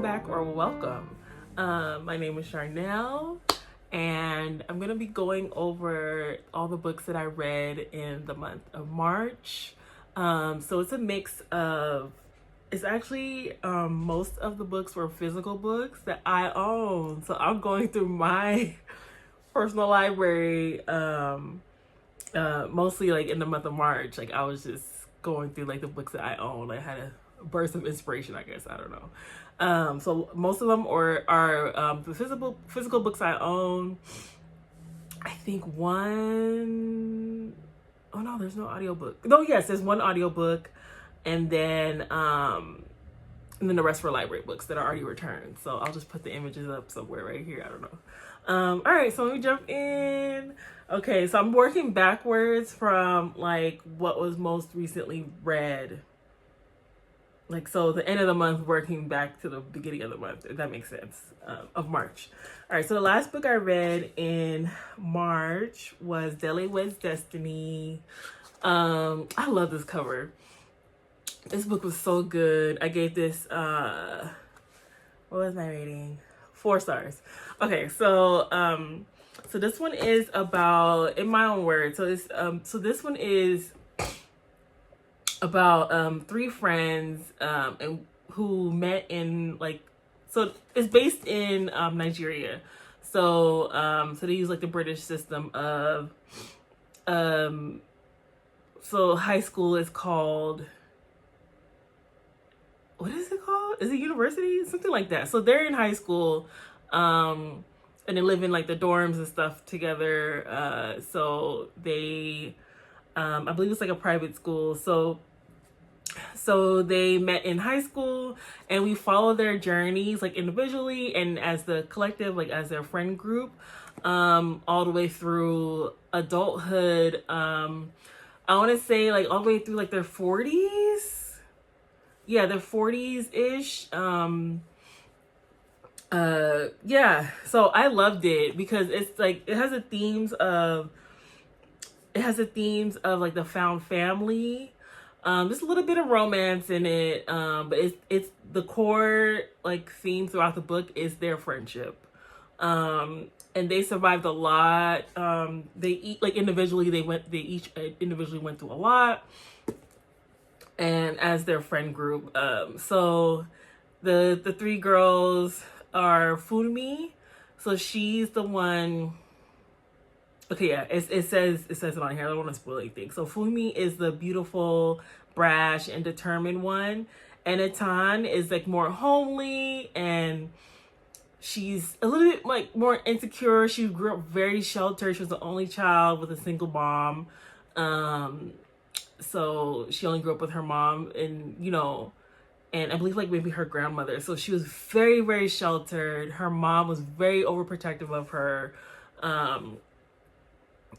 back or welcome. My name is Charnel, and I'm gonna be going over all the books that I read in the month of March. So it's a mix of, it's actually most of the books were physical books that I own. So I'm going through my personal library, mostly like in the month of March. Like I was just going through like the books that I own. I had a burst of inspiration, I guess. I don't know. So most of them are the physical books I own. I think one, oh no, there's no audiobook. No, yes, there's one audiobook, and then the rest were library books that are already returned. So I'll just put the images up somewhere right here. I don't know. All right, so let me jump in. Okay, so I'm working backwards from like what was most recently read. Like, so the end of the month working back to the beginning of the month, if that makes sense, of March. All right, so the last book I read in March was Dele Weds Destiny. I love this cover. This book was so good. I gave this, what was my rating? 4 stars. Okay, so this one is about, in my own words, so this one is about 3 friends and who met in like, so it's based in Nigeria. So so they use like the British system of so high school is called, what is it called? Is it university? Something like that. So they're in high school, and they live in like the dorms and stuff together. So they, I believe it's like a private school. So they met in high school, and we follow their journeys like individually and as the collective, like as their friend group, all the way through adulthood. I want to say like all the way through like their 40s. Yeah, their 40s ish. Yeah. So I loved it because it's like it has the themes of like the found family. There's a little bit of romance in it, but it's the core like theme throughout the book is their friendship. And they survived a lot. They each individually went through a lot, and as their friend group. So the 3 girls are Funmi. So she's the one. Okay, yeah, it says it on here. I don't want to spoil anything. So Fumi is the beautiful, brash, and determined one, and Atan is like more homely, and she's a little bit like more insecure. She grew up very sheltered. She was the only child with a single mom, so she only grew up with her mom, and and I believe like maybe her grandmother. So she was very, very sheltered. Her mom was very overprotective of her.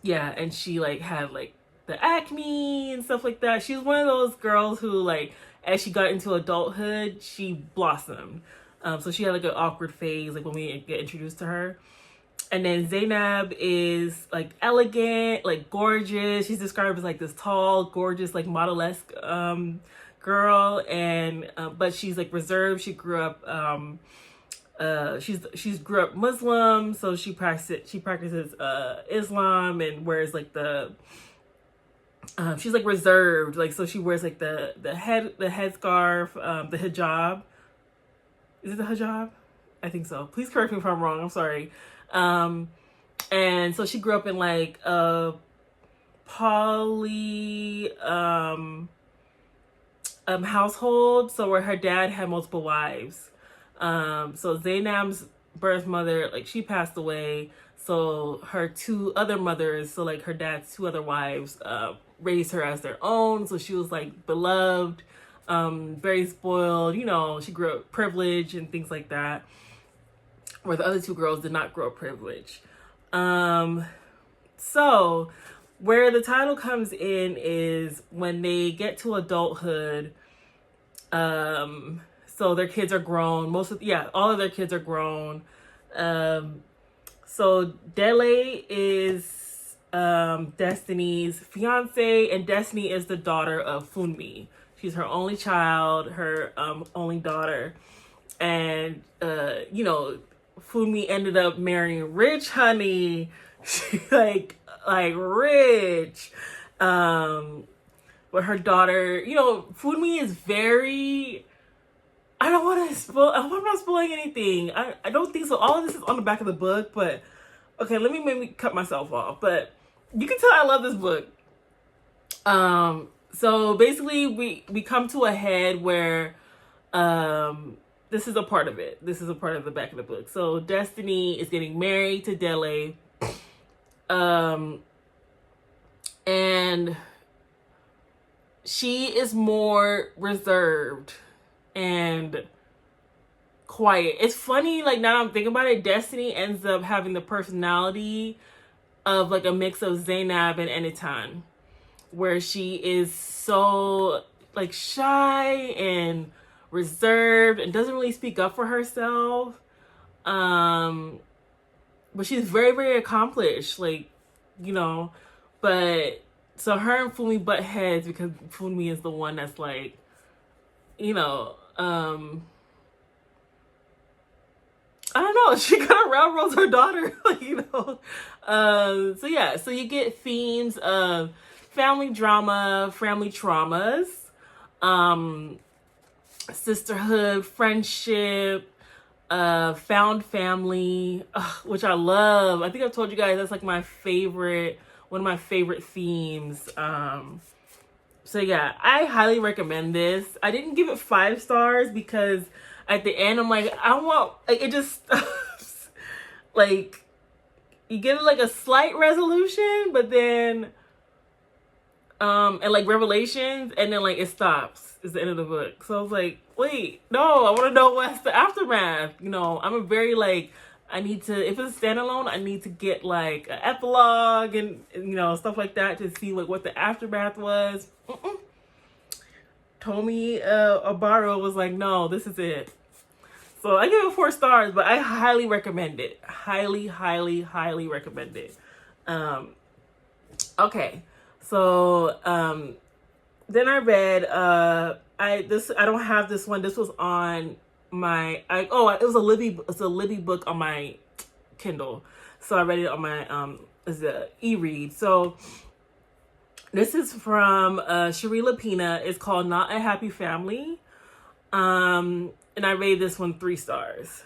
Yeah, and she like had like the acne and stuff like that. She was one of those girls who like, as she got into adulthood, she blossomed. So she had like an awkward phase like when we get introduced to her. And then Zainab is like elegant, like gorgeous. She's described as like this tall, gorgeous, like model-esque girl, and but she's like reserved. She grew up she's grew up Muslim, so she practices Islam, and wears like the she's like reserved, like, so she wears like the headscarf, the hijab. Is it the hijab? I think so. Please correct me if I'm wrong. I'm sorry. And so she grew up in like a poly household, so where her dad had multiple wives. So Zainab's birth mother, like, she passed away. So her 2 other mothers, so like her dad's 2 other wives, raised her as their own. So she was like beloved, very spoiled. She grew up privileged and things like that, where the other 2 girls did not grow up privileged. So where the title comes in is when they get to adulthood. So their kids are grown. All of their kids are grown. So Dele is Destiny's fiance, and Destiny is the daughter of Funmi. She's her only child, her only daughter. And you know, Fumi ended up marrying rich honey. She like rich. But her daughter, you know, Fumi is very, I don't want to spoil, I hope I'm not spoiling anything. I don't think so. All of this is on the back of the book, but okay, let me maybe cut myself off. But you can tell I love this book. So basically we come to a head where this is a part of it. This is a part of the back of the book. So Destiny is getting married to Dele. And she is more reserved and quiet. It's funny, like now I'm thinking about it, Destiny ends up having the personality of like a mix of Zainab and Enitan, where she is so like shy and reserved and doesn't really speak up for herself. But she's very, very accomplished, like, you know, but so her and Fumi butt heads because Fumi is the one that's like, you know, I don't know, she kind of railroads her daughter, like, you know. So yeah, so you get themes of family drama, family traumas, sisterhood, friendship, found family, which I love. I think I've told you guys that's like my favorite, one of my favorite themes. So yeah, I highly recommend this. I didn't give it 5 stars because at the end I'm like, I want, like, it just like you give it like a slight resolution, but then and like revelations, and then like it stops. It's the end of the book. So I was like, wait, no, I want to know what's the aftermath. You know, I'm a very like, I need to, if it's standalone, I need to get like an epilogue and you know, stuff like that to see like what the aftermath was. Tomi Abaro was like, no, this is it. So I give it 4 stars, but I highly recommend it. Highly, highly, highly recommend it. Okay. So then I read I don't have this one. This was on my it was a Libby book on my Kindle. So I read it on my as a e-read. So this is from Cherie Lapina. It's called Not a Happy Family. And I rated this one 3 stars.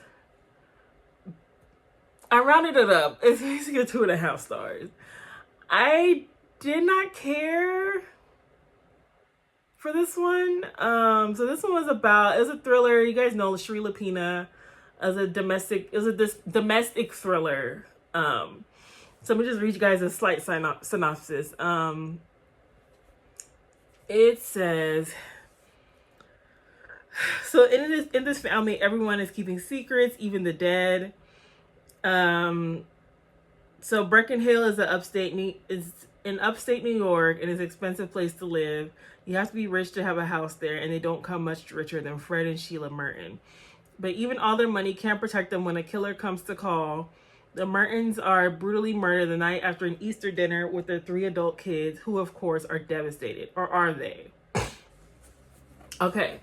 I rounded it up. It's basically 2.5 stars. I did not care for this one. So this one was about, it was a thriller. You guys know Cherie Lapina as a domestic thriller. So let me just read you guys a slight synopsis. It says, so in this family, everyone is keeping secrets, even the dead. So Brecon Hill is in upstate New York, and it's an expensive place to live. You have to be rich to have a house there, and they don't come much richer than Fred and Sheila Merton. But even all their money can't protect them when a killer comes to call. The Mertons are brutally murdered the night after an Easter dinner with their 3 adult kids, who of course are devastated. Or are they? Okay.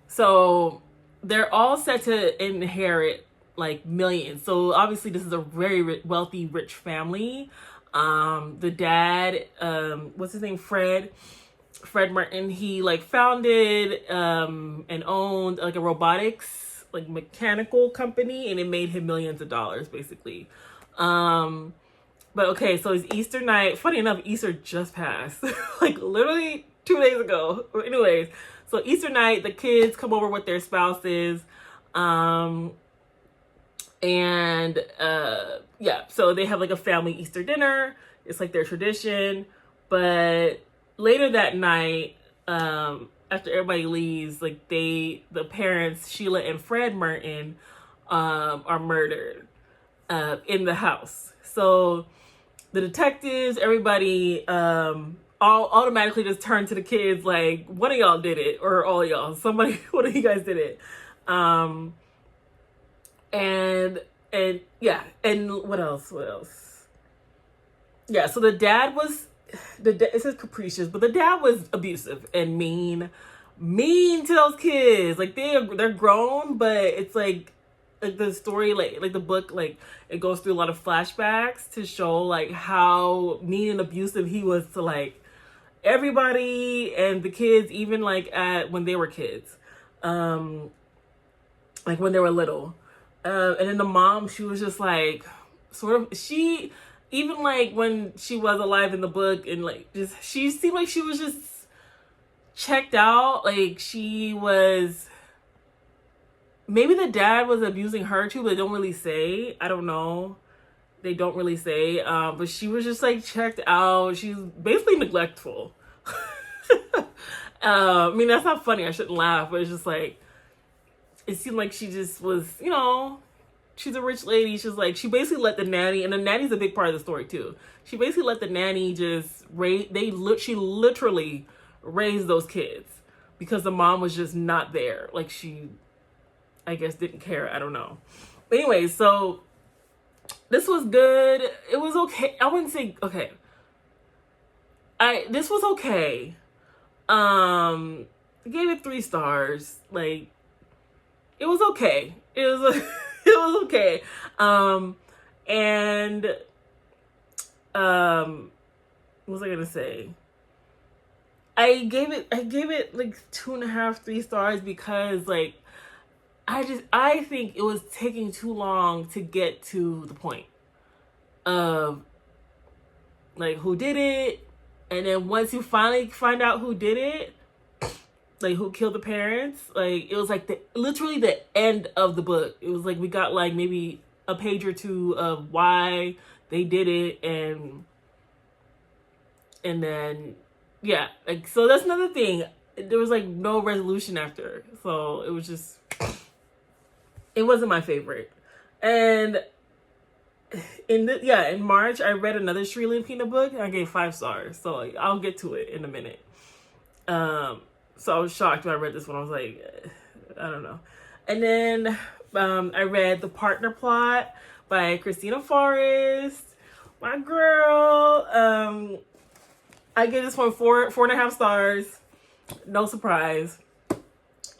So they're all set to inherit like millions. So obviously this is a very wealthy, rich family. The dad, what's his name? Fred Merton, he like founded and owned like a robotics, like mechanical company, and it made him millions of dollars basically. But okay, so it's Easter night. Funny enough, Easter just passed like literally 2 days ago. Anyways, so Easter night, the kids come over with their spouses. Yeah, so they have like a family Easter dinner. It's like their tradition. But later that night, after everybody leaves, like the parents, Sheila and Fred Merton, are murdered in the house. So the detectives, everybody, all automatically just turn to the kids like, one of y'all did it, or all y'all, somebody, one of you guys did it. And yeah, and what else? Yeah, so the dad was, it says capricious, but the dad was abusive and mean. mean to those kids. Like they're grown, but it's like the story, like the book, like it goes through a lot of flashbacks to show like how mean and abusive he was to like everybody and the kids, even like at when they were kids, like when they were little. And then the mom, she was just like sort of, she even like when she was alive in the book, and like just she seemed like she was just checked out. Like she was, maybe the dad was abusing her too, but they don't really say. I don't know. They don't really say. But she was just like checked out. She's basically neglectful. I mean, that's not funny. I shouldn't laugh, but it's just like, it seemed like she just was, you know, she's a rich lady. She's like, she basically let the nanny, and the nanny's a big part of the story too. She basically let the nanny just she literally raised those kids because the mom was just not there. Like she, I guess, didn't care. I don't know. But anyway, so this was good. It was okay. I wouldn't say okay. This was okay. I gave it 3 stars. Like it was okay. It was it was okay. And what was I gonna say? I gave it like 2.5, 3 stars because like I think it was taking too long to get to the point of like who did it, and then once you finally find out who did it, like who killed the parents, like it was like literally the end of the book. It was like we got like maybe a page or 2 of why they did it, and then yeah, like so that's another thing. There was like no resolution after, so it was just, it wasn't my favorite. And in March I read another Sri Lankan book and I gave 5 stars. So I'll get to it in a minute. So I was shocked when I read this one. I was like, I don't know. And then I read The Partner Plot by Christina Forrest, my girl. I gave this one 4.5 stars. No surprise.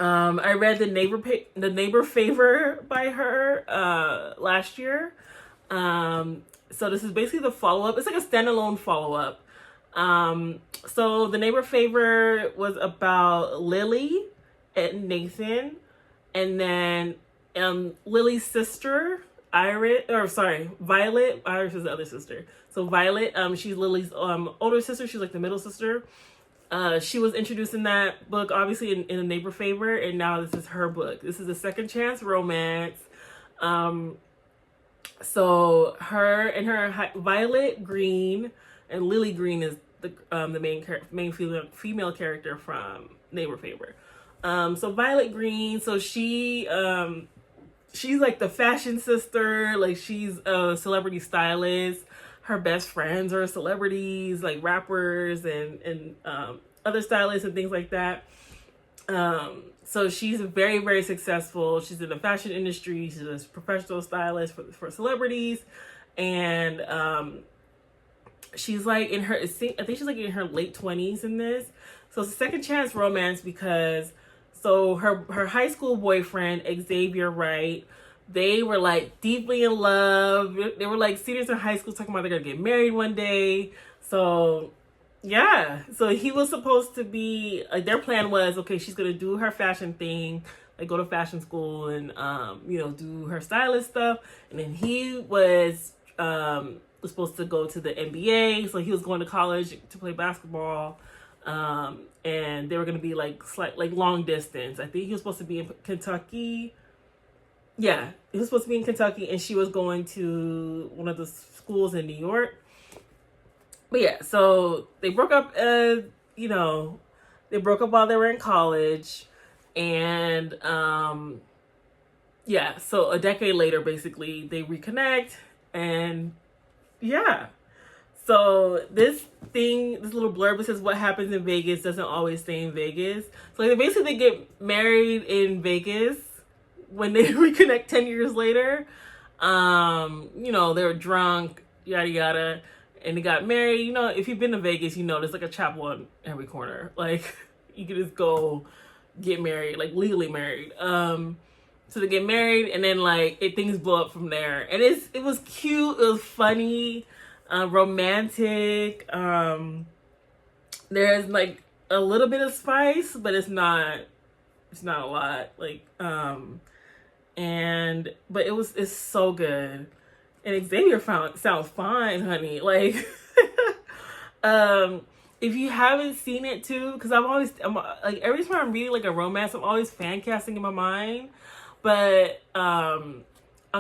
I read The Neighbor Favor by her last year. So this is basically the follow-up. It's like a standalone follow-up. So The Neighbor Favor was about Lily and Nathan, and then Lily's sister, Violet. Iris is the other sister. So Violet, she's Lily's older sister. She's like the middle sister. She was introduced in that book, obviously in A Neighbor Favor, and now this is her book. This is a second chance romance. So Violet Green and Lily Green is the main female character from Neighbor Favor. So Violet Green, so she's like the fashion sister. Like she's a celebrity stylist. Her best friends are celebrities, like rappers and other stylists and things like that. So she's very, very successful. She's in the fashion industry. She's a professional stylist for celebrities. And she's like I think she's like in her late 20s in this. So it's a second chance romance because her high school boyfriend, Xavier Wright, they were like deeply in love. They were like seniors in high school talking about they're gonna get married one day. So yeah, so he was supposed to be like, their plan was, okay, she's gonna do her fashion thing, like go to fashion school and do her stylist stuff, and then he was supposed to go to the NBA, so he was going to college to play basketball, and they were gonna be like long distance. I think he was supposed to be in Kentucky. Yeah, he was supposed to be in Kentucky, and she was going to one of the schools in New York. But yeah, so they broke up, they broke up while they were in college. And, yeah, so a decade later, basically, they reconnect. And, yeah. So this little blurb, it says what happens in Vegas doesn't always stay in Vegas. So like, basically they get married in Vegas when they reconnect 10 years later. They were drunk, yada, yada. And they got married. If you've been to Vegas, there's like a chapel on every corner. Like, you can just go get married, like legally married. So they get married, and then like things blow up from there. And it was cute, it was funny, romantic. There's like a little bit of spice, but it's not a lot. Like but it's so good. And Xavier sounds fine, honey. Like if you haven't seen it too, because I'm like every time I'm reading like a romance, I'm always fan casting in my mind. But on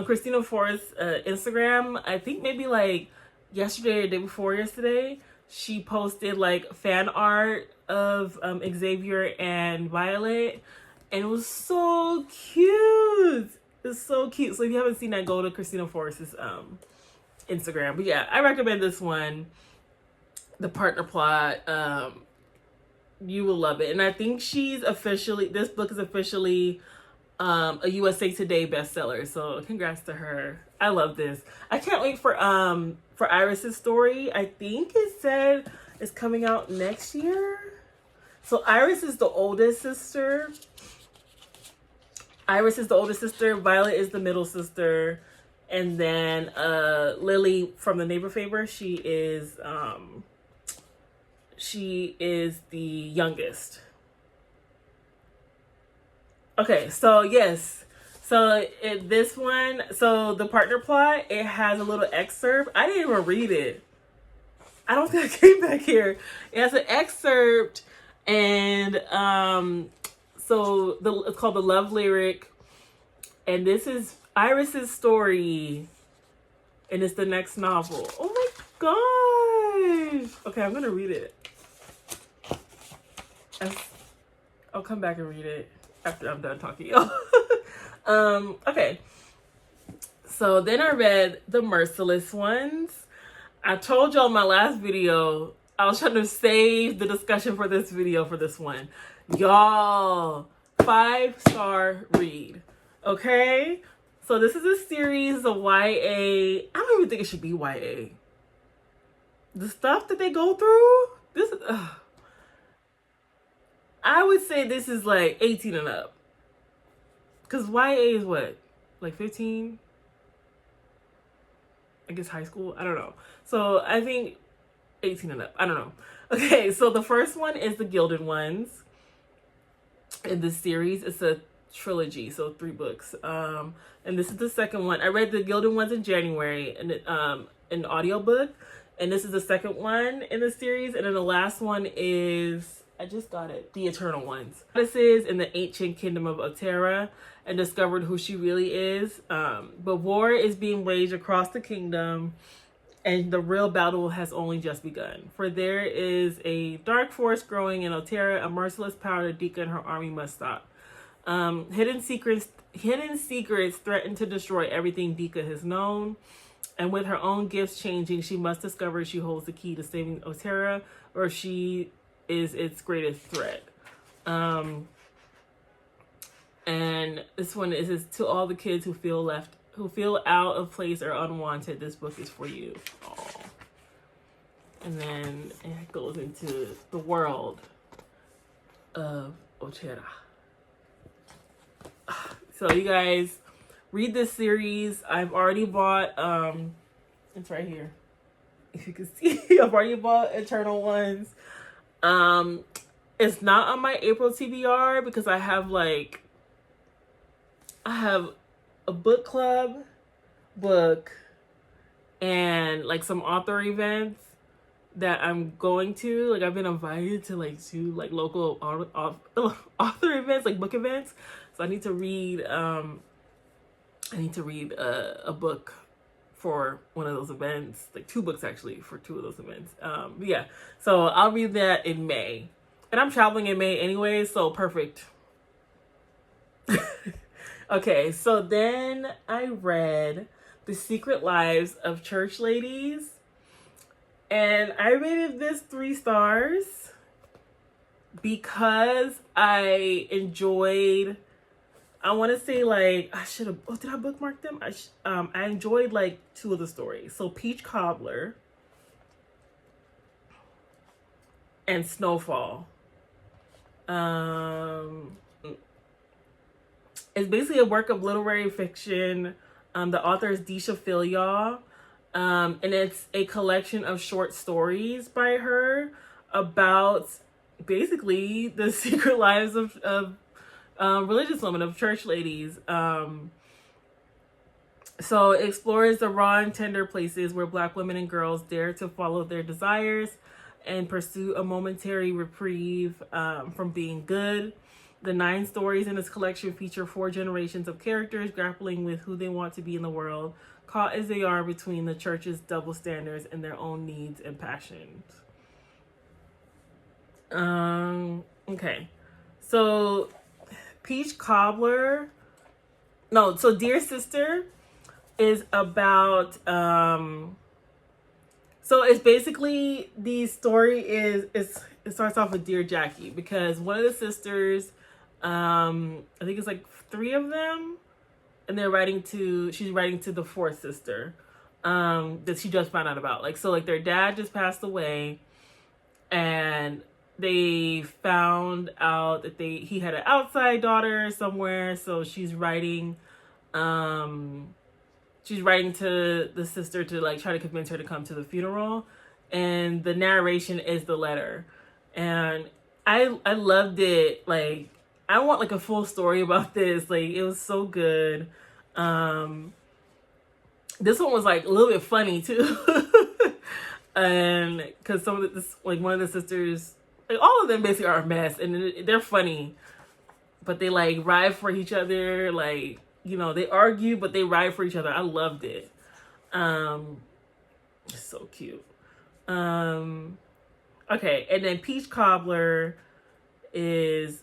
Christina Forrest's Instagram, I think maybe like yesterday or the day before yesterday, she posted like fan art of Xavier and Violet, and it was so cute. It's so cute. So if you haven't seen that, go to Christina Forrest's Instagram. But yeah, I recommend this one. The partner plot, you will love it. And I think this book is officially a USA Today bestseller. So congrats to her. I love this. I can't wait for Iris's story. I think it said it's coming out next year. So Iris is the oldest sister. Violet is the middle sister. And then Lily from the Neighbor Favor, she is the youngest. Okay, so yes. So this one, so the partner plot, it has a little excerpt. I didn't even read it. I don't think I came back here. It has an excerpt, and it's called The Love Lyric, and this is Iris's story, and it's the next novel. Oh my gosh! Okay, I'm gonna read it. I'll come back and read it after I'm done talking, y'all. Okay. So then I read The Merciless ones. I told y'all in my last video, I was trying to save the discussion for this video for this one. Y'all, 5-star read. Okay? So this is a series of YA. I don't even think it should be YA. The stuff that they go through, this is... I would say this is like 18 and up. Because YA is what? Like 15? I guess high school? I don't know. So I think 18 and up. I don't know. Okay, so the first one is The Gilded Ones. In this series, it's a trilogy, so 3 books. And this is the second one. I read The Gilded Ones in January, and an audiobook. And this is the second one in the series. And then the last one is... I just got it. The Eternal Ones. This is in the ancient kingdom of Otera and discovered who she really is. But war is being waged across the kingdom, and the real battle has only just begun. For there is a dark force growing in Otera, a merciless power that Dika and her army must stop. Hidden secrets threaten to destroy everything Dika has known. And with her own gifts changing, she must discover she holds the key to saving Otera, or she is its greatest threat. And this one is to all the kids who feel out of place or unwanted. This book is for you. Aww. And then it goes into the world of Otera. So you guys read this series. I've already bought it's right here, if you can see. I've already bought Eternal Ones. It's not on my April TBR because I have a book club book and like some author events that I'm going to. Like I've been invited to local author events, like book events. So I need to read a book for one of those events, like 2 books actually for 2 of those events. Yeah, so I'll read that in May, and I'm traveling in May anyway, so perfect. Okay, so then I read The Secret Lives of Church Ladies, and I rated this 3 stars because I enjoyed, I want to say did I bookmark them? I enjoyed 2 of the stories. So Peach Cobbler and Snowfall. It's basically a work of literary fiction. The author is Disha Philyaw. And it's a collection of short stories by her about basically the secret lives of religious women, of church ladies. So it explores the raw and tender places where Black women and girls dare to follow their desires and pursue a momentary reprieve from being good. The 9 stories in this collection feature 4 generations of characters grappling with who they want to be in the world, caught as they are between the church's double standards and their own needs and passions. Okay. So Peach Cobbler, no, so Dear Sister is about, so it's basically, the story it starts off with Dear Jackie, because one of the sisters, I think it's like 3 of them, and she's writing to the 4th sister, that she just found out about. Like, so like their dad just passed away, and they found out that he had an outside daughter somewhere, so she's writing to the sister to like try to convince her to come to the funeral, and the narration is the letter. And I loved it. Like, I want like a full story about this. Like, it was so good. This one was like a little bit funny too. And because one of the sisters, like all of them basically are a mess, and they're funny, but they like ride for each other. Like, you know, they argue, but they ride for each other. I loved it. It's so cute. Okay, and then Peach Cobbler is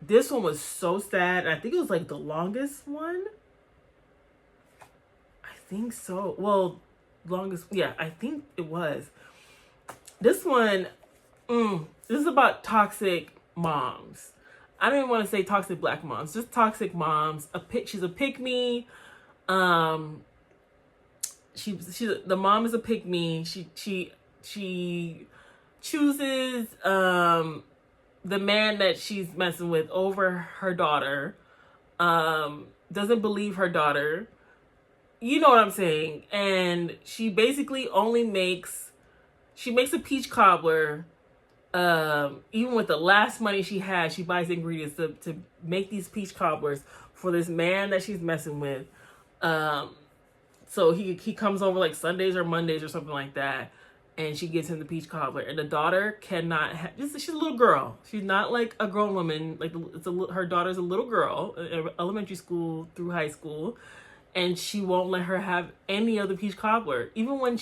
this one was so sad. I think it was like the longest one. I think so. Well, longest, yeah, I think it was. This one, this is about toxic moms. I don't even want to say toxic Black moms, just toxic moms. She's a pick-me. The mom is a pick-me. She chooses the man that she's messing with over her daughter. Doesn't believe her daughter. You know what I'm saying? And she basically makes a peach cobbler. Even with the last money she has, she buys ingredients to make these peach cobblers for this man that she's messing with. So he comes over like Sundays or Mondays or something like that, and she gives him the peach cobbler. And the daughter cannot she's a little girl. She's not like a grown woman. Like, her daughter's a little girl, elementary school through high school, and she won't let her have any other peach cobbler. Even when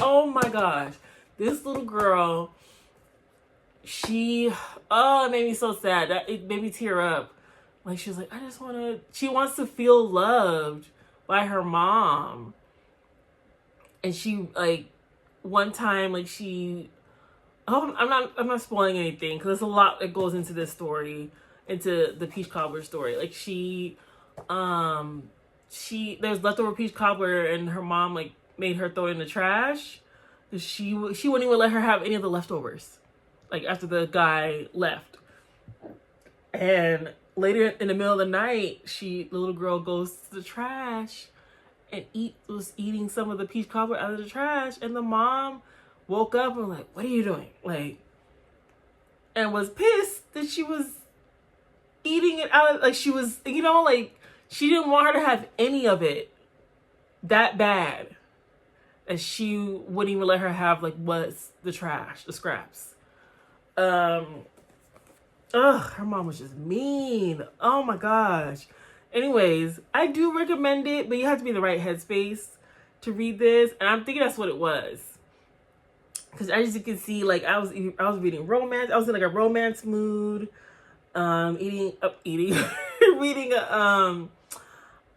oh my gosh, this little girl, it made me so sad. It made me tear up. Like, she was like, she wants to feel loved by her mom. And she, like, one time, like, I'm not spoiling anything, because there's a lot that goes into this story, into the peach cobbler story. Like, there's leftover peach cobbler, and her mom, like, made her throw it in the trash. She wouldn't even let her have any of the leftovers, like, after the guy left. And later in the middle of the night, the little girl goes to the trash and was eating some of the peach cobbler out of the trash. And the mom woke up and was like, "What are you doing?" Like, and was pissed that she was eating it out of, like, she was, you know, like, she didn't want her to have any of it that bad. And she wouldn't even let her have, like, what's the trash, the scraps. Her mom was just mean. Oh my gosh. Anyways, I do recommend it, but you have to be in the right headspace to read this. And I'm thinking that's what it was. Because as you can see, like, I was reading romance. I was in like a romance mood. Reading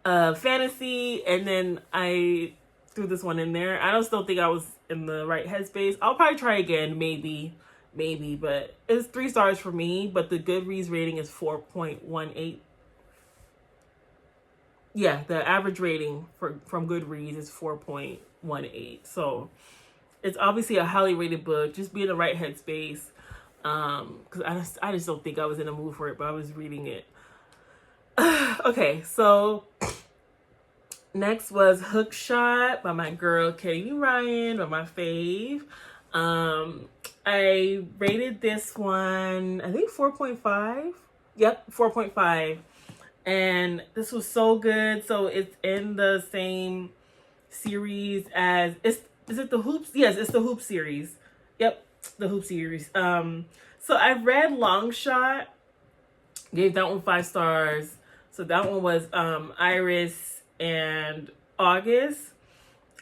a fantasy, and then I threw this one in there. I just don't think I was in the right headspace. I'll probably try again, maybe, but it's 3 stars for me, but the Goodreads rating is 4.18. Yeah, the average rating from Goodreads is 4.18. So it's obviously a highly rated book. Just be in the right headspace. Because I just don't think I was in a mood for it, but I was reading it. Okay, so next was Hookshot by my girl Katie Ryan, by my fave. I rated this one, I think 4.5. Yep, 4.5. And this was so good. So it's in the same series as, is it the Hoops? Yes, it's the Hoop series. Yep, the Hoop series. So I read Long Shot, gave that one 5 stars. So that one was Iris and August.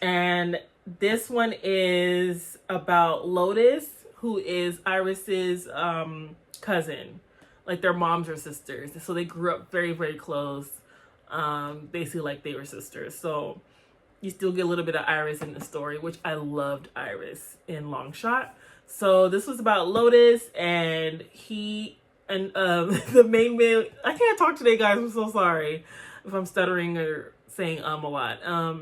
And this one is about Lotus, who is Iris's cousin. Like their moms are sisters. So they grew up very, very close. Basically like they were sisters. So you still get a little bit of Iris in the story, which I loved Iris in Long Shot. So this was about Lotus, and he and the main man. I can't talk today, guys. I'm so sorry if I'm stuttering or saying a lot. I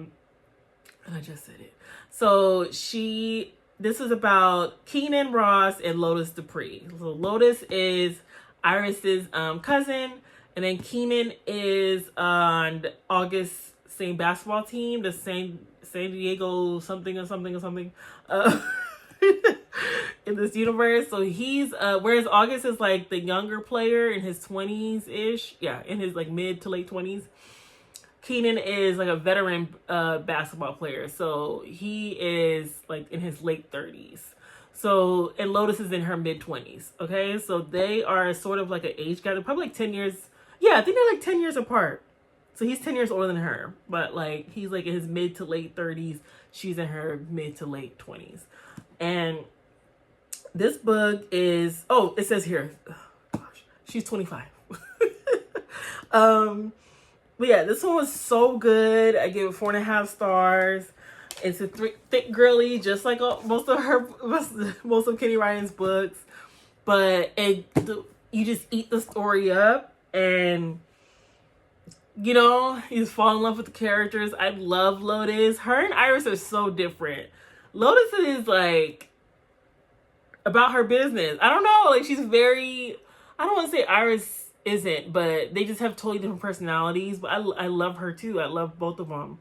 just said it. So this is about Keenan Ross and Lotus Dupree. So Lotus is Iris's cousin, and then Keenan is on August's same basketball team, the San Diego something or something or something. In this universe. So he's whereas August is like the younger player in his 20s ish, yeah, in his like mid to late 20s. Keenan is like a veteran basketball player, so he is like in his late 30s. So, and Lotus is in her mid 20s. Okay, so they are sort of like an age gap. They're probably like 10 years. Yeah, I think they're like 10 years apart. So he's 10 years older than her, but like he's like in his mid to late 30s. She's in her mid to late 20s. And this book is, oh, it says here, oh, gosh, she's 25. But yeah, this one was so good. I gave it 4.5 stars. It's a thick girly, just like most of Katie Ryan's books. But you just eat the story up, and you know, you just fall in love with the characters. I love Lotus. Her and Iris are so different. Lotus is like about her business. I don't know, like she's very, I don't want to say Iris isn't, but they just have totally different personalities. But I love her too. I love both of them.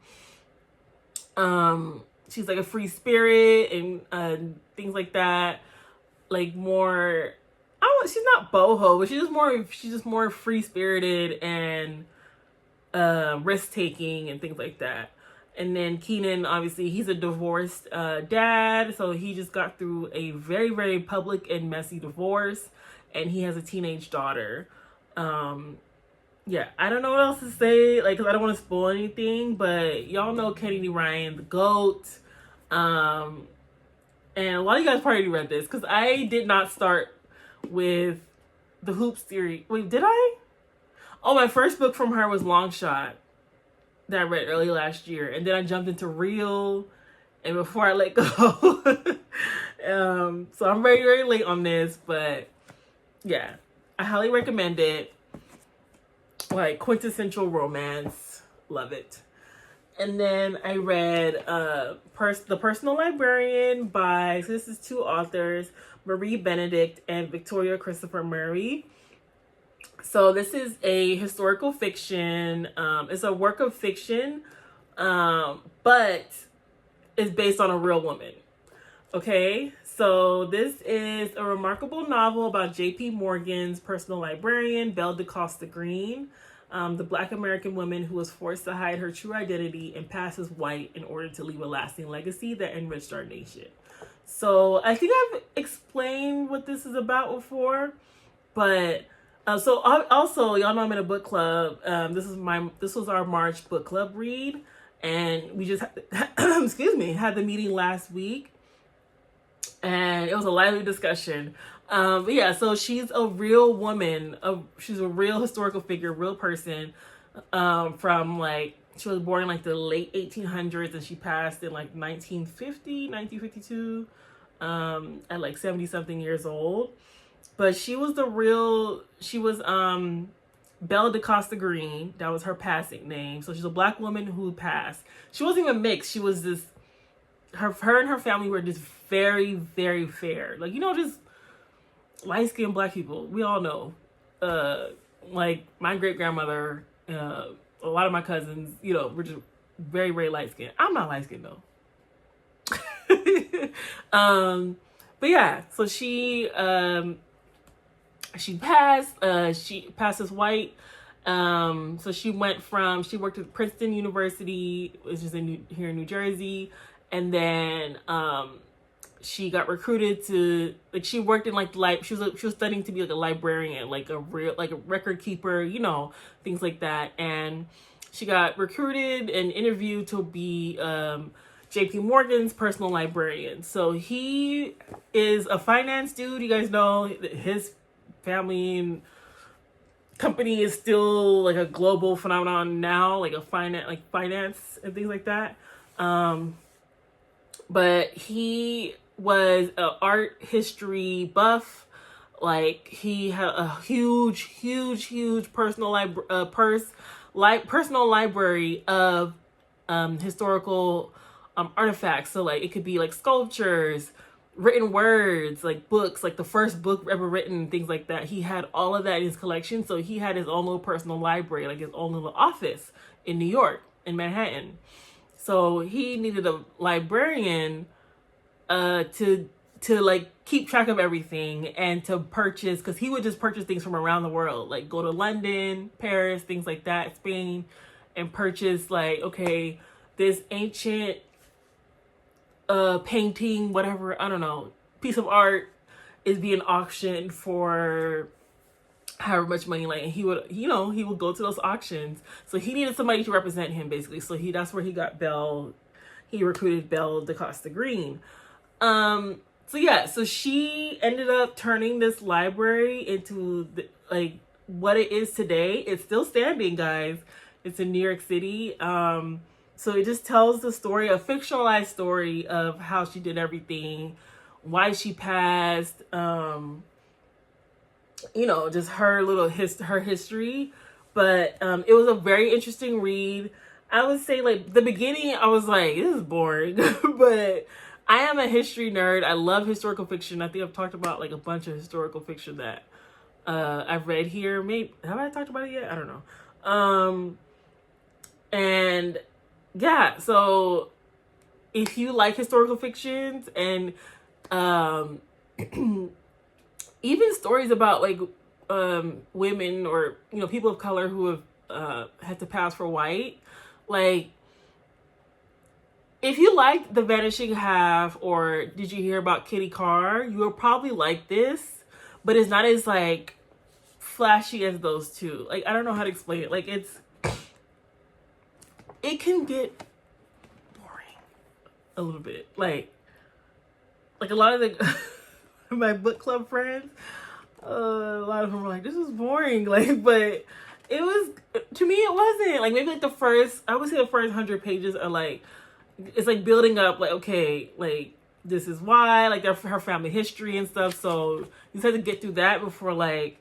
She's like a free spirit and things like that. Like more, she's not boho, but she's just more free spirited and risk taking and things like that. And then Keenan, obviously, he's a divorced dad, so he just got through a very, very public and messy divorce, and he has a teenage daughter. Yeah, I don't know what else to say, like, because I don't want to spoil anything, but y'all know Katie Ryan, the GOAT. And a lot of you guys probably read this, because I did not start with the Hoops theory. Wait, did I? Oh, my first book from her was Long Shot that I read early last year, and then I jumped into Real, and Before I Let Go. So I'm very, very late on this, but yeah, I highly recommend it. Like quintessential romance, love it. And then I read The Personal Librarian by, so this is 2 authors, Marie Benedict and Victoria Christopher Murray. So this is a historical fiction. It's a work of fiction, but it's based on a real woman. Okay, so this is a remarkable novel about J.P. Morgan's personal librarian, Belle DeCosta Green, the Black American woman who was forced to hide her true identity and pass as white in order to leave a lasting legacy that enriched our nation. So I think I've explained what this is about before, but so also, y'all know I'm in a book club. This was our March book club read, and we just had the meeting last week, and it was a lively discussion. But yeah, so she's a real woman. She's a real historical figure, real person. From like, she was born in like the late 1800s, and she passed in like 1952, at like 70 something years old. But she was Belle DeCosta Green. That was her passing name. So she's a Black woman who passed. She wasn't even mixed. She was this, her and her family were just very, very fair. Like, you know, just light-skinned Black people. We all know. like my great grandmother, a lot of my cousins, you know, were just very, very light skinned. I'm not light skinned though. But yeah, so she passed. She passed as white. So she worked at Princeton University, which is here in New Jersey, and then she got recruited to, like, she worked in she was studying to be like a librarian, like a record keeper, you know, things like that. And she got recruited and interviewed to be JP Morgan's personal librarian. So he is a finance dude. You guys know his family and company is still like a global phenomenon now, like finance and things like that. But he was an art history buff. Like, he had a huge personal personal library of historical artifacts. So like, it could be like sculptures, written words, like books, like the first book ever written, things like that. He had all of that in his collection. So he had his own little personal library, like his own little office in New York, in Manhattan. So he needed a librarian to like keep track of everything and to purchase, because he would just purchase things from around the world, like go to London, Paris, things like that, Spain, and purchase like, okay, this ancient painting, whatever, I don't know, piece of art is being auctioned for however much money, like, and he would go to those auctions. So he needed somebody to represent him, basically. So that's where he recruited Belle DeCosta Green. So yeah, so she ended up turning this library into like what it is today. It's still standing, guys. It's in New York City. So it just tells the story, a fictionalized story of how she did everything, why she passed, just her history. But it was a very interesting read. I would say, like, the beginning, I was like, this is boring. But I am a history nerd. I love historical fiction. I think I've talked about like a bunch of historical fiction that I've read here. Maybe, have I talked about it yet? I don't know. And yeah, so if you like historical fictions and even stories about like women or people of color who have had to pass for white, like, if you like The Vanishing Half or Did You Hear About Kitty Carr, you will probably like this, but it's not as like flashy as those two. Like, I don't know how to explain it. Like, it can get boring a little bit. Like a lot of my book club friends, a lot of them were like, this is boring. Like, but it was, to me, it wasn't. Like, maybe like the first 100 pages are like, it's like building up, like, okay, like, this is why, like, her family history and stuff. So you just have to get through that before like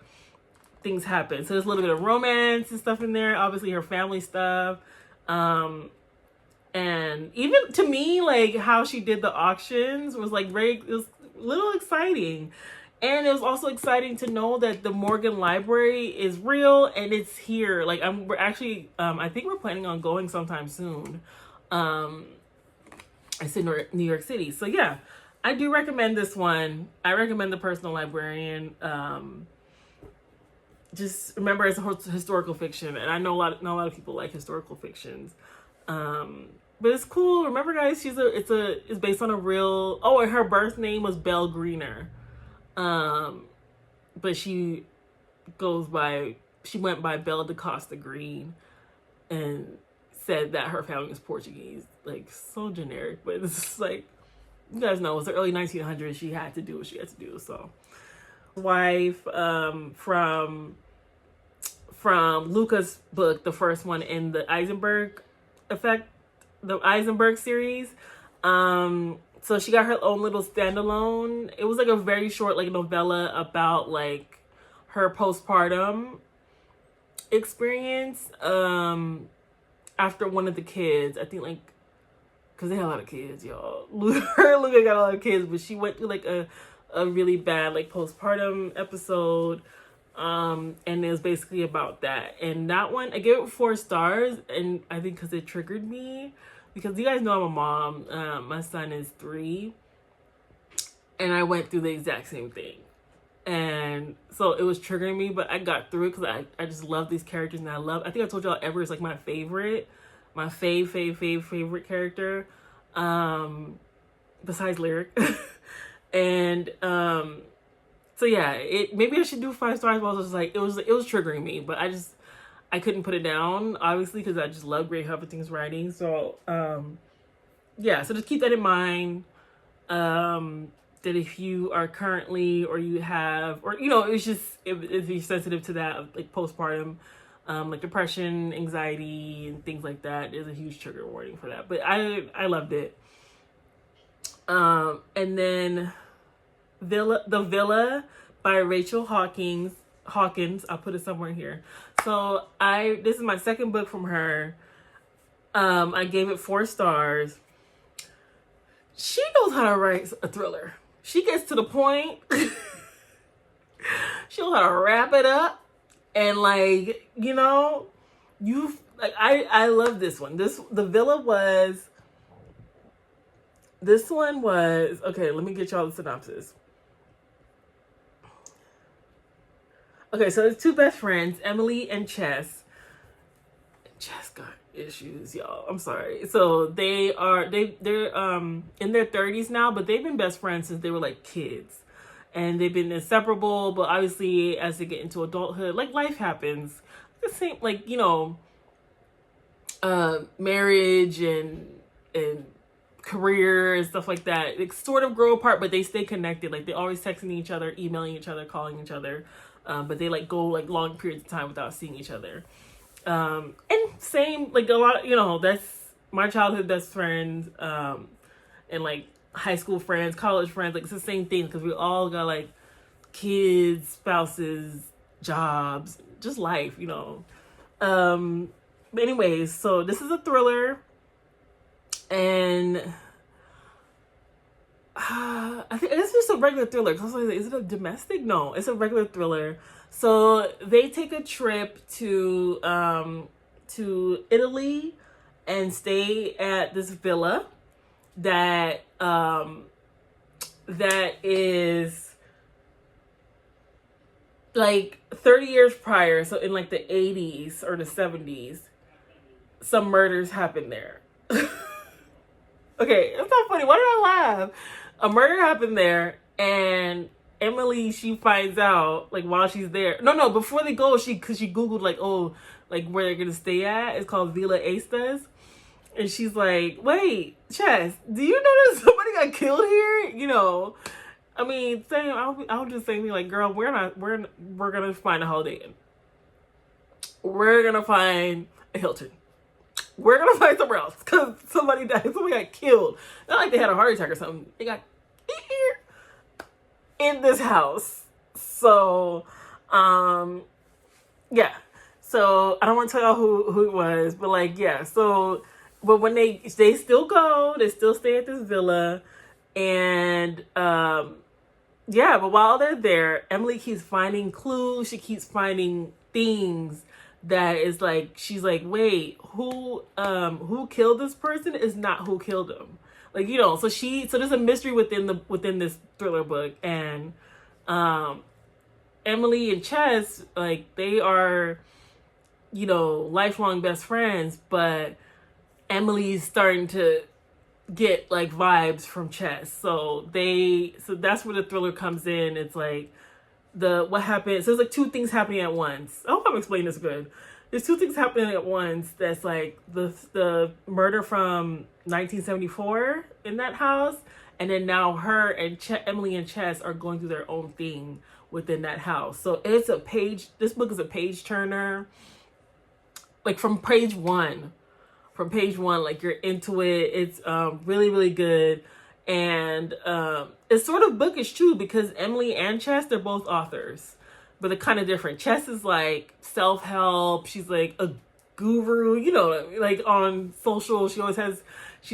things happen. So there's a little bit of romance and stuff in there, obviously her family stuff. And even to me, like, how she did the auctions was like it was a little exciting. And it was also exciting to know that the Morgan Library is real and it's here. Like, we're actually, I think we're planning on going sometime soon. It's in New York City. So yeah, I do recommend this one. I recommend The Personal Librarian. Just remember, it's a historical fiction, and I know not a lot of people like historical fictions. But it's cool. Remember, guys, it's based on a real. Oh, and her birth name was Belle Greener. But she went by Belle DeCosta Green, and said that her family was Portuguese. Like, so generic, but it's like, you guys know, it was the early 1900s. She had to do what she had to do. So, wife, from Luca's book, the first one in the Eisenberg effect, the Eisenberg series. So she got her own little standalone. It was like a very short, like, novella about like her postpartum experience after one of the kids. I think, like, because they had a lot of kids, y'all. Luca got a lot of kids, but she went through like a really bad like postpartum episode. And it was basically about that. And that one, I gave it 4 stars, and I think because it triggered me, because you guys know I'm a mom. My son is 3, and I went through the exact same thing. And so it was triggering me, but I got through it because I just love these characters, and I think I told y'all Ever is like my favorite, my favorite character, besides Lyric. And so yeah, maybe I should do 5 stars, but I was just like, it was triggering me, but I couldn't put it down, obviously, because I just love Great Huffington's writing. So yeah, so just keep that in mind. That if you are currently, or you have, or it's just if you're sensitive to that, like postpartum, like depression, anxiety, and things like that, there's a huge trigger warning for that. But I loved it. And then The Villa by Rachel Hawkins. I'll put it somewhere here. So this is my second book from her. I gave it 4 stars. She knows how to write a thriller. She gets to the point. She knows how to wrap it up. And I love this one. This one was, okay, let me get y'all the synopsis. Okay, so there's 2 best friends, Emily and Chess. Chess got issues, y'all. I'm sorry. So they're in their 30s now, but they've been best friends since they were like kids. And they've been inseparable, but obviously as they get into adulthood, like life happens. The same, marriage and career and stuff like that. They sort of grow apart, but they stay connected. Like they're always texting each other, emailing each other, calling each other. But they go long periods of time without seeing each other. And same, a lot, that's my childhood best friends, and high school friends, college friends, it's the same thing, because we all got kids, spouses, jobs, just life, but anyways, so this is a thriller, and I think it's just a regular thriller. Cause I was like, is it a domestic? No, it's a regular thriller. So they take a trip to Italy and stay at this villa that is 30 years prior. So in the 80s or the 70s, some murders happened there. Okay, it's not funny. Why did I laugh? A murder happened there, and Emily, she finds out while she's there. No, before they go, because she Googled where they're gonna stay at. It's called Villa Estas, and she's like, "Wait, Chess, do you know that somebody got killed here?" I mean, same. I'll just say, girl, we're gonna find a Holiday Inn. We're gonna find a Hilton. We're gonna find somewhere else, because somebody died. Somebody got killed. Not like they had a heart attack or something. They got here in this house. So, yeah. So I don't want to tell y'all who it was, but yeah. So, but when they still go, they still stay at this villa, and yeah. But while they're there, Emily keeps finding clues. She keeps finding things that is she's wait, who killed this person is not who killed him. So there's a mystery within this thriller book, and Emily and Chess, they are, lifelong best friends, but Emily's starting to get vibes from Chess. So that's where the thriller comes in. It's what happened. So there's 2 things happening at once. I hope I'm explaining this good. There's 2 things happening at once. That's the murder from 1974 in that house, and then now her and Emily and Chess are going through their own thing within that house. So it's a page. This book is a page turner. From page one, you're into it. It's really, really good. And it's sort of bookish too, because Emily and Chess, they're both authors, but they're kind of different. Chess is self-help. She's a guru, on social. She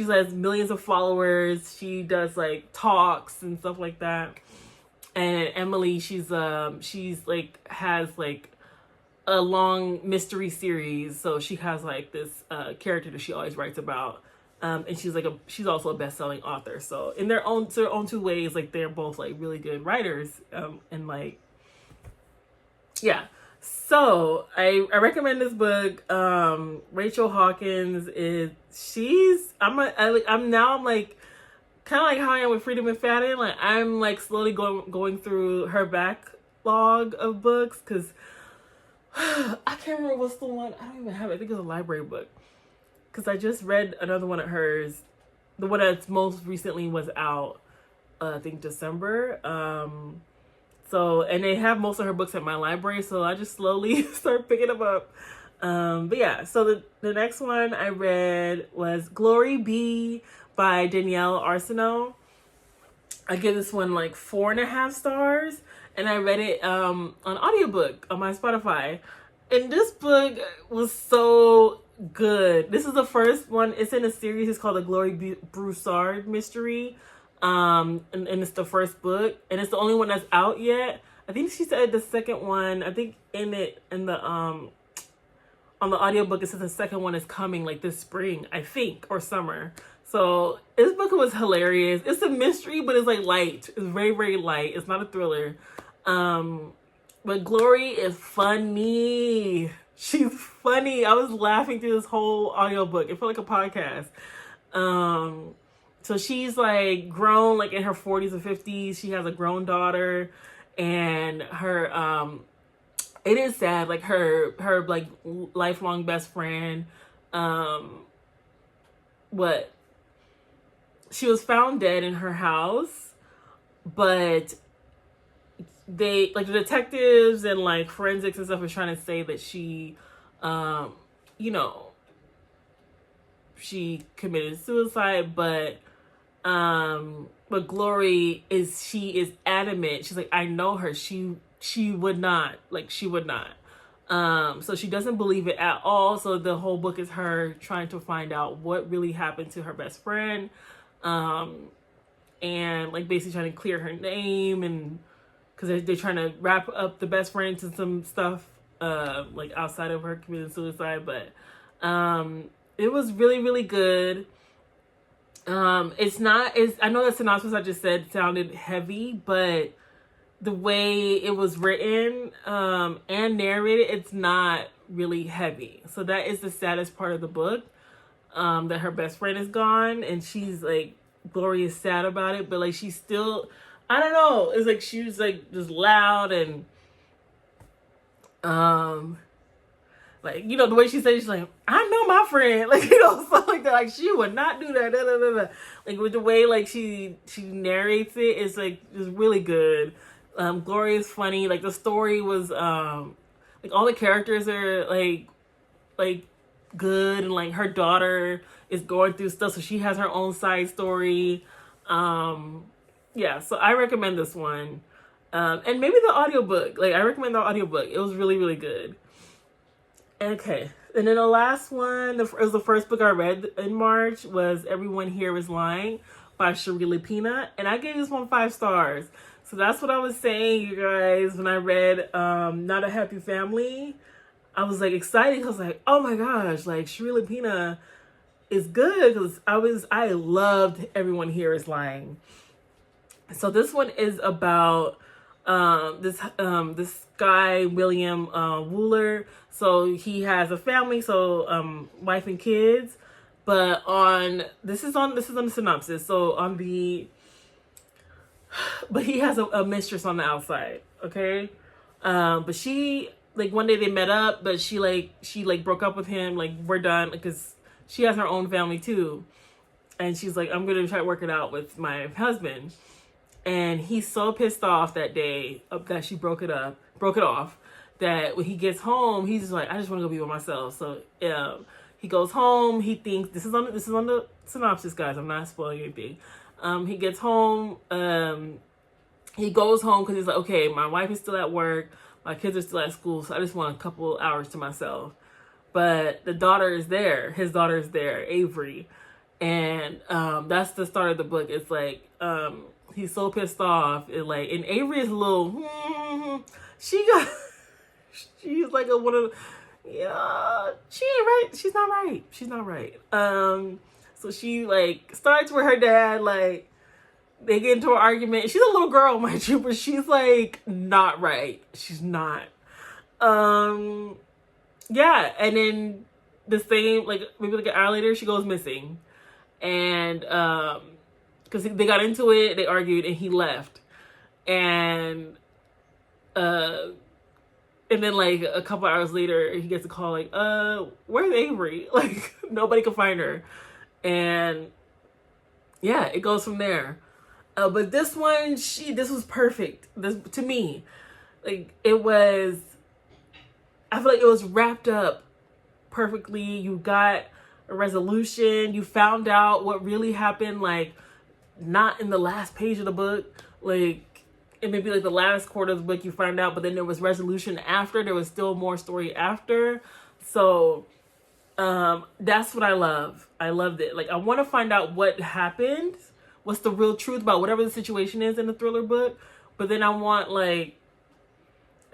has millions of followers. She does talks and stuff like that. and Emily, she's like has like a long mystery series, so she has like this character that she always writes about, and she's also a best-selling author. So in their own two ways, like they're both like really good writers, and like yeah. So I recommend this book. Rachel Hawkins I'm like kind of like how I am with Freedom McFadden. Like I'm like slowly going through her backlog of books, because I can't remember what's the one. I don't even have it. I think it's a library book, because I just read another one of hers. The one that's most recently was out, I think December. So, and they have most of her books at my library, so I just slowly start picking them up. But yeah, so the next one I read was Glory Be by Danielle Arsenault. I give this one like 4.5 stars, and I read it on audiobook on my Spotify. And this book was so good. This is the first one. It's in a series. It's called the Glory Broussard Mystery. And it's the first book, and it's the only one that's out yet. I think she said the second one, I think on the audiobook it says the second one is coming like this spring, I think, or summer. So this book was hilarious. It's a mystery, but it's like light. It's very, very light. It's not a thriller. But Glory is funny. She's funny. I was laughing through this whole audiobook. It felt like a podcast. So she's like grown, like in her 40s or 50s. She has a grown daughter, and her it is sad, like her like lifelong best friend, she was found dead in her house, but they, like the detectives and like forensics and stuff, was trying to say that she she committed suicide, but Glory is adamant. She's like, I know her. She would not. So she doesn't believe it at all. So the whole book is her trying to find out what really happened to her best friend. And like basically trying to clear her name, and because they're trying to wrap up the best friend to some stuff, like outside of her committing suicide. But, it was really, really good. I know the synopsis I just said sounded heavy, but the way it was written, and narrated, it's not really heavy. So that is the saddest part of the book, that her best friend is gone, and she's like, Glory is sad about it, but like she's still, I don't know, it's like she was like just loud, and like, the way she said, she's like, I know my friend, like, stuff like that. Like, she would not do that. Da, da, da, da. Like, with the way, like, she narrates it, it's like, just really good. Gloria is funny. Like, the story was, like, all the characters are, like, good. And, like, her daughter is going through stuff, so she has her own side story. Yeah, so I recommend this one. And maybe the audiobook. Like, I recommend the audiobook. It was really, really good. Okay, and then the last one, it was the first book I read in March, was Everyone Here Is Lying by Cherie Lapina, and I gave this one 5 stars. So that's what I was saying, you guys, when I read Not a Happy Family. I was like excited. I was like, oh my gosh, like Cherie Lapina is good, because I loved Everyone Here Is Lying. So this one is about this guy, William Wooler. So he has a family, so wife and kids. But this is on the synopsis. So but he has a mistress on the outside, okay? But she, like, one day they met up, but she broke up with him, like, we're done, because she has her own family too. And she's like, I'm gonna try to work it out with my husband. And he's so pissed off that day that she broke it off, that when he gets home, he's just like, I just want to go be with myself. So he goes home. He thinks, this is on the synopsis, guys. I'm not spoiling anything. He gets home. He goes home because he's like, okay, my wife is still at work. My kids are still at school. So I just want a couple hours to myself. But the daughter is there. His daughter is there, Avery. And that's the start of the book. It's like, he's so pissed off. And Avery is a little, she got, she's like one of, yeah, she ain't right. She's not right. She's not right. So she like starts with her dad, like they get into an argument. She's a little girl, mind you, but she's like not right. She's not. Yeah, and then the same, like maybe like an hour later, she goes missing, and because they got into it, they argued, and he left, and then like a couple hours later, he gets a call like, where's Avery? Like nobody can find her, and yeah, it goes from there. But this one, this was perfect. This to me, like it was. I feel like it was wrapped up perfectly. You got a resolution. You found out what really happened, like not in the last page of the book, like it may be like the last quarter of the book you find out, but then there was resolution after. There was still more story after. So that's what I love. I loved it. Like I want to find out what happened, what's the real truth about whatever the situation is in the thriller book. But then I want like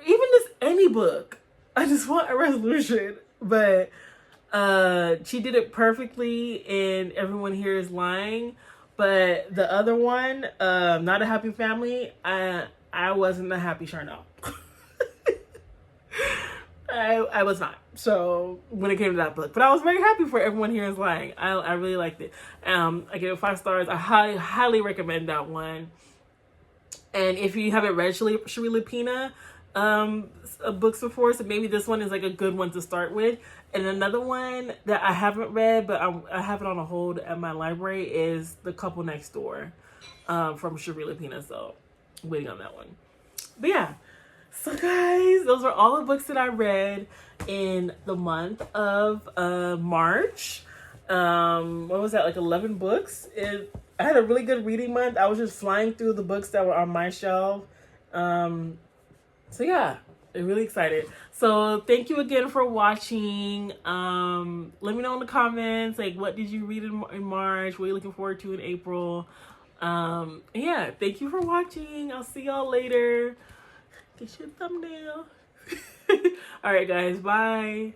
even just any book. I just want a resolution. But she did it perfectly and Everyone Here Is Lying. But the other one, Not a Happy Family, I wasn't a happy Charnel. I was not. So when it came to that book. But I was very happy for Everyone Here Is Lying. I really liked it. I gave it 5 stars. I highly recommend that one. And if you haven't read Shirley Lapena, books before, so maybe this one is like a good one to start with. And another one that I haven't read, but I have it on a hold at my library, is The Couple Next Door, from Shirley Lapena. So I'm waiting on that one. But yeah, so guys, those are all the books that I read in the month of March. What was that, like 11 books? I had a really good reading month. I was just flying through the books that were on my shelf. So yeah, I'm really excited. So thank you again for watching. Let me know in the comments, like, what did you read in March? What are you looking forward to in April? Yeah, thank you for watching. I'll see y'all later. Get your thumbnail. All right, guys, bye.